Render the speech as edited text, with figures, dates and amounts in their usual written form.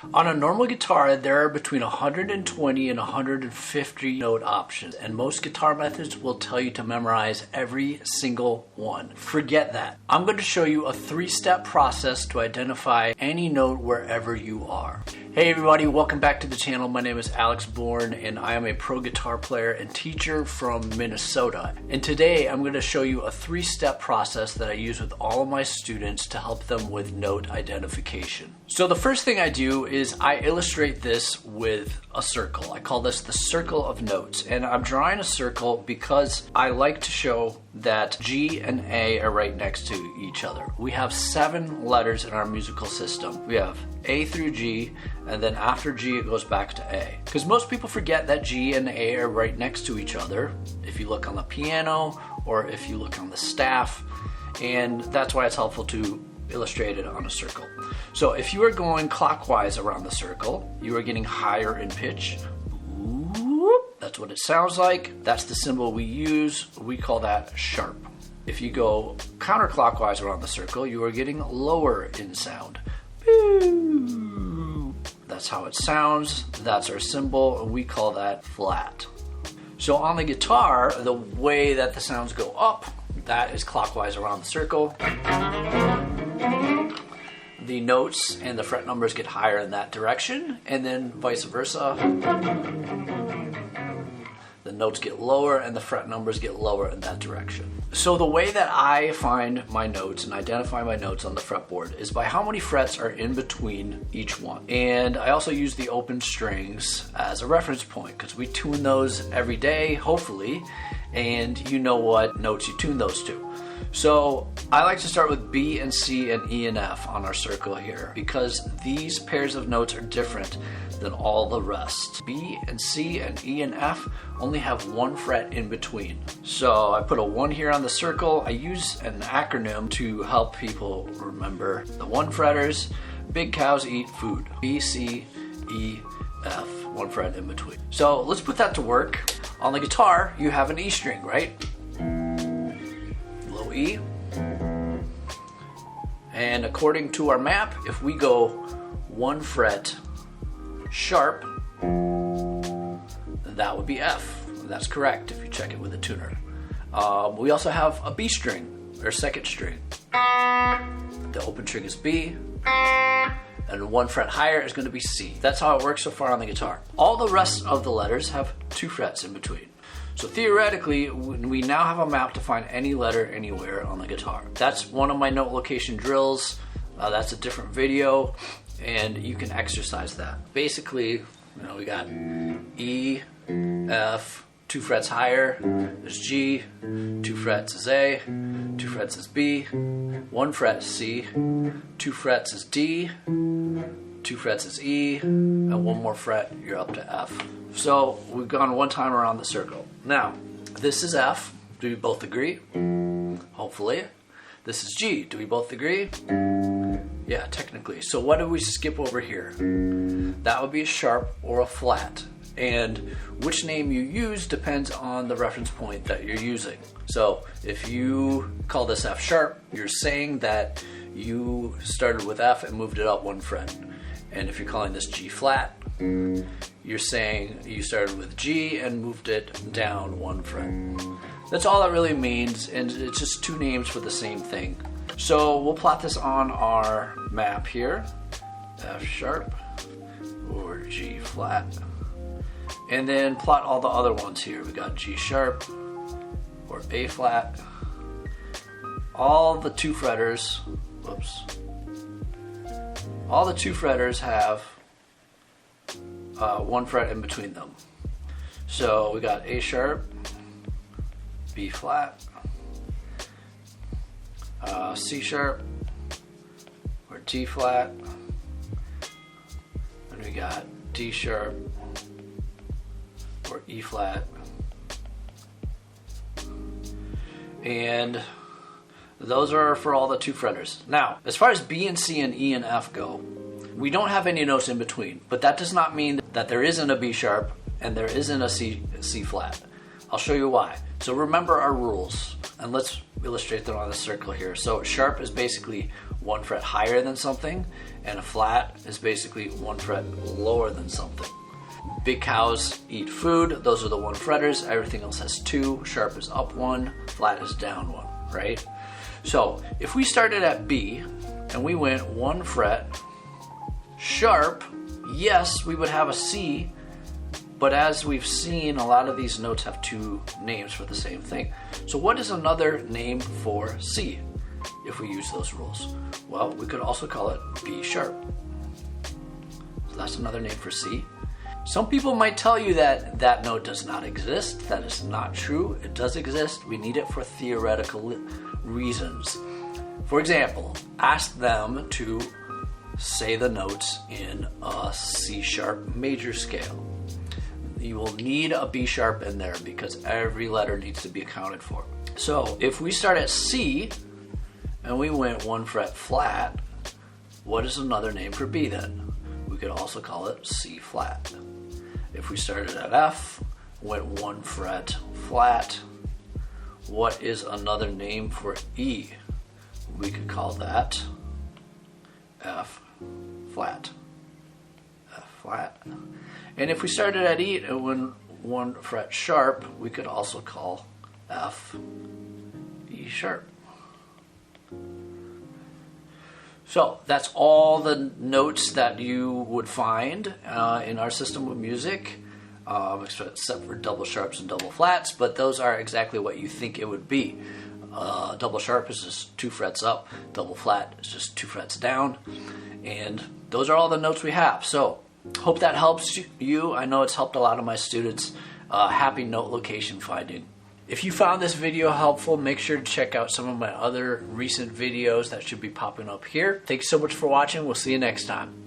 On a normal guitar, there are between 120 and 150 note options, and most guitar methods will tell you to memorize every single one. Forget that. I'm going to show you a 3-step process to identify any note wherever you are. Hey everybody, welcome back to the channel. My name is Alex Bourne and I am a pro guitar player and teacher from Minnesota. And today I'm going to show you a 3-step process that I use with all of my students to help them with note identification. So the first thing I do is I illustrate this with a circle. I call this the circle of notes, and I'm drawing a circle because I like to show that G and A are right next to each other. We have 7 letters in our musical system. We have A through G, and then after G it goes back to A. Because most people forget that G and A are right next to each other if you look on the piano or if you look on the staff, and that's why it's helpful to illustrate it on a circle. So if you are going clockwise around the circle, you are getting higher in pitch. That's what it sounds like. That's the symbol we use. We call that sharp. If you go counterclockwise around the circle, you are getting lower in sound. That's how it sounds. That's our symbol, and we call that flat. So on the guitar, the way that the sounds go up, that is clockwise around the circle. The notes and the fret numbers get higher in that direction, and then vice versa. The notes get lower and the fret numbers get lower in that direction. So the way that I find my notes and identify my notes on the fretboard is by how many frets are in between each one. And I also use the open strings as a reference point because we tune those every day, hopefully, and you know what notes you tune those to. So I like to start with B and C and E and F on our circle here because these pairs of notes are different than all the rest. B and C and E and F only have 1 fret in between. So I put a 1 here on the circle. I use an acronym to help people remember the 1 fretters. Big cows eat food. B, C, E, F, 1 fret in between. So let's put that to work. On the guitar, you have an E string, right? Low E. And according to our map, if we go 1 fret sharp, that would be F. That's correct if you check it with a tuner. We also have a B string, or second string. The open string is B, and 1 fret higher is going to be C. That's how it works so far on the guitar. All the rest of the letters have 2 frets in between. So theoretically, we now have a map to find any letter anywhere on the guitar. That's one of my note location drills. That's a different video, and you can exercise that. Basically, we got E, F, 2 frets higher, there's G, 2 frets is A, 2 frets is B, 1 fret is C, 2 frets is D, 2 frets is E, and 1 more fret, you're up to F. So we've gone 1 time around the circle. Now, this is F. Do we both agree? Hopefully. This is G. Do we both agree? Yeah, technically. So what do we skip over here? That would be a sharp or a flat. And which name you use depends on the reference point that you're using. So if you call this F sharp, you're saying that you started with F and moved it up 1 fret. And if you're calling this G flat, you're saying you started with G and moved it down 1 fret. That's all that really means, and it's just 2 names for the same thing. So we'll plot this on our map here. F sharp or G flat. And then plot all the other ones here. We got G sharp or A flat. All the 2 fretters, whoops. All the 2 fretters have 1 fret in between them. So we got A sharp, B flat, C sharp, or D flat, and we got D sharp, or E flat, and those are for all the 2 fretters. Now, as far as B and C and E and F go, we don't have any notes in between, but that does not mean that there isn't a B sharp and there isn't a C flat. I'll show you why. So remember our rules, and let's illustrate them on the circle here. So sharp is basically one fret higher than something, and a flat is basically one fret lower than something. Big cows eat food, those are the one fretters. Everything else has two. Sharp is up one, flat is down one, right? So if we started at B and we went one fret sharp, yes, we would have a C, but as we've seen, a lot of these notes have two names for the same thing. So what is another name for C if we use those rules? Well, we could also call it B sharp. So that's another name for C. Some people might tell you that that note does not exist. That is not true. It does exist. We need it for theoretical reasons. For example, ask them to say the notes in a C sharp major scale. You will need a B sharp in there because every letter needs to be accounted for. So if we start at C and we went one fret flat, what is another name for B then? We could also call it C flat. If we started at F, went one fret flat, what is another name for E? We could call that F flat. F flat. And if we started at E and went one fret sharp, we could also call F E sharp. So that's all the notes that you would find in our system of music, except for double sharps and double flats, but those are exactly what you think it would be. Double sharp is just two frets up, double flat is just two frets down, and those are all the notes we have. So hope that helps you. I know it's helped a lot of my students. Happy note location finding. If you found this video helpful, make sure to check out some of my other recent videos that should be popping up here. Thanks so much for watching. We'll see you next time.